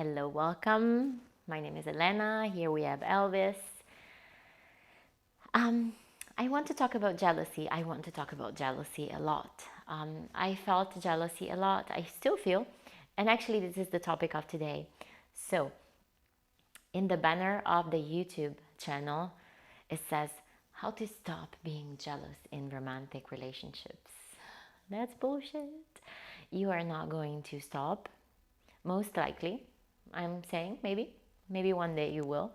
Hello, welcome. My name is Elena. Here we have Elvis. Um, I want to talk about jealousy. I want to talk about jealousy a lot. I felt jealousy a lot. I still feel. And actually, this is the topic of today. So, in the banner of the YouTube channel, it says, How to Stop Being Jealous in Romantic Relationships. That's bullshit. You are not going to stop. Most likely, I'm saying, maybe one day you will.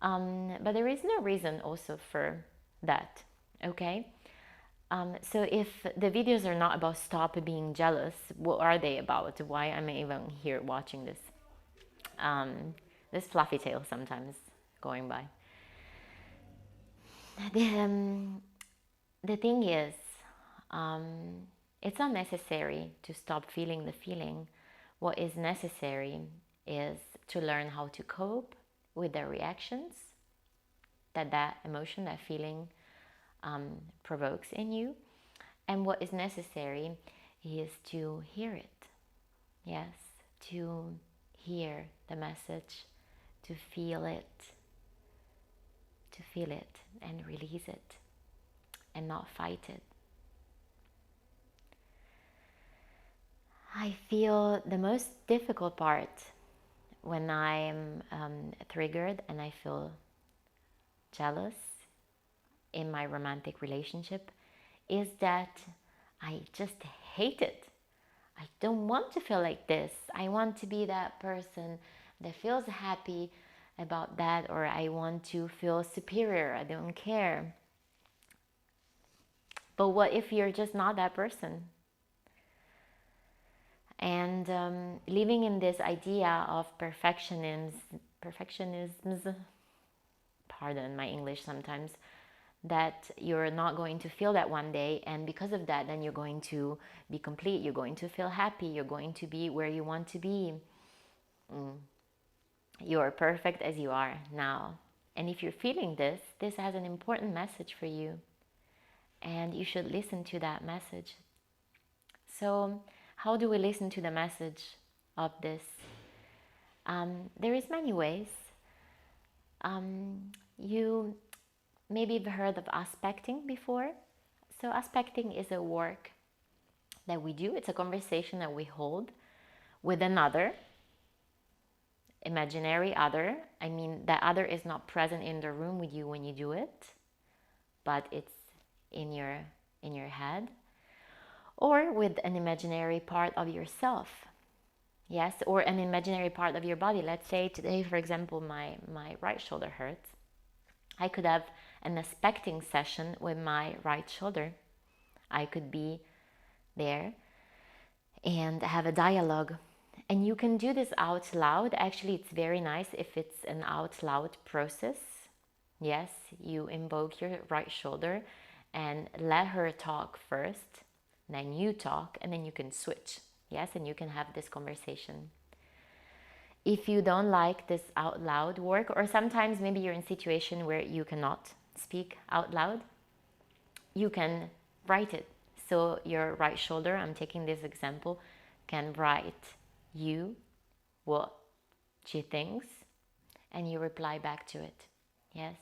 But there is no reason also for that, okay? So if the videos are not about stop being jealous, what are they about? Why am I even here watching this? This fluffy tail sometimes going by. The, um, the thing is, it's not necessary to stop feeling the feeling. What is necessary is to learn how to cope with the reactions that emotion, that feeling provokes in you. And what is necessary is to hear it. Yes, to hear the message, to feel it, and release it and not fight it. I feel the most difficult part when I'm triggered and I feel jealous in my romantic relationship is that I just hate it. I don't want to feel like this. I want to be that person that feels happy about that, or I want to feel superior. I don't care. But what if you're just not that person? And living in this idea of perfectionisms, pardon my English sometimes, that you're not going to feel that one day, and because of that then you're going to be complete, you're going to feel happy, you're going to be where you want to be. You're perfect as you are now. And if you're feeling this has an important message for you, and you should listen to that message. So how do we listen to the message of this? There is many ways. You maybe you've heard of aspecting before. So aspecting is a work that we do. It's a conversation that we hold with another, imaginary other. I mean, that other is not present in the room with you when you do it, but it's in your head, or with an imaginary part of yourself. Yes, or an imaginary part of your body. Let's say today, for example, my right shoulder hurts. I could have an aspecting session with my right shoulder. I could be there and have a dialogue. And you can do this out loud. Actually, it's very nice if it's an out loud process. Yes, you invoke your right shoulder and let her talk first, then you talk, and then you can switch. Yes, and you can have this conversation. If you don't like this out loud work, or sometimes maybe you're in a situation where you cannot speak out loud, you can write it. So your right shoulder, I'm taking this example, can write you what she thinks, and you reply back to it. Yes.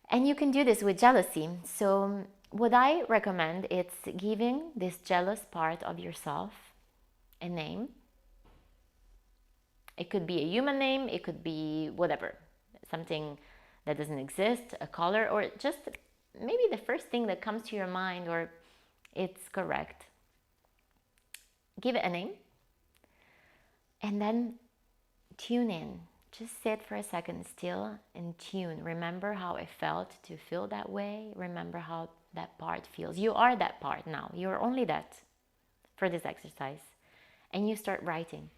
And you can do this with jealousy. So what I recommend is giving this jealous part of yourself a name. It could be a human name, it could be whatever, something that doesn't exist, a color, or just maybe the first thing that comes to your mind, or it's correct. Give it a name and then tune in. Just sit for a second still and tune. Remember how it felt to feel that way. Remember how that part feels. You are that part now. You're only that for this exercise. And you start writing.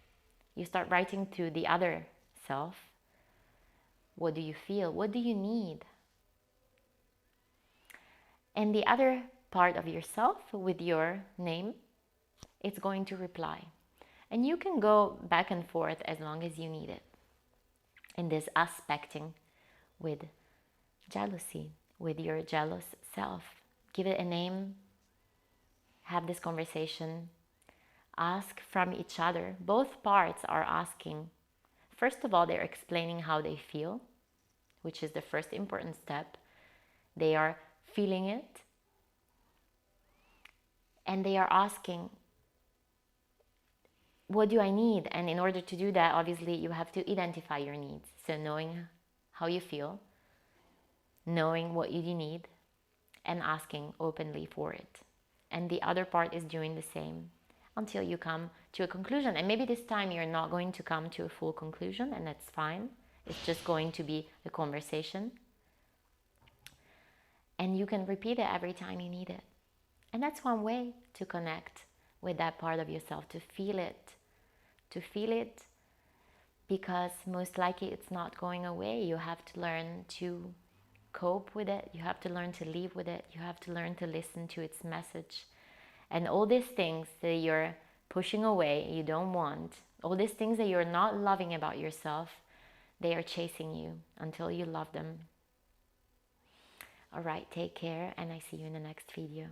You start writing to the other self. What do you feel? What do you need? And the other part of yourself with your name, it's going to reply. And you can go back and forth as long as you need it. In this aspecting with jealousy, with your jealous self. Give it a name, have this conversation. Ask from each other. Both parts are asking. First of all, they're explaining how they feel, which is the first important step. They are feeling it, and they are asking, what do I need? And in order to do that, obviously, you have to identify your needs. So knowing how you feel, knowing what you need, and asking openly for it. And the other part is doing the same until you come to a conclusion. And maybe this time you're not going to come to a full conclusion, and that's fine. It's just going to be a conversation. And you can repeat it every time you need it. And that's one way to connect with that part of yourself, to feel it. To feel it, because most likely it's not going away. You have to learn to cope with it. You have to learn to live with it. You have to learn to listen to its message. And all these things that you're pushing away, you don't want, all these things that you're not loving about yourself, they are chasing you until you love them. All right, take care, and I see you in the next video.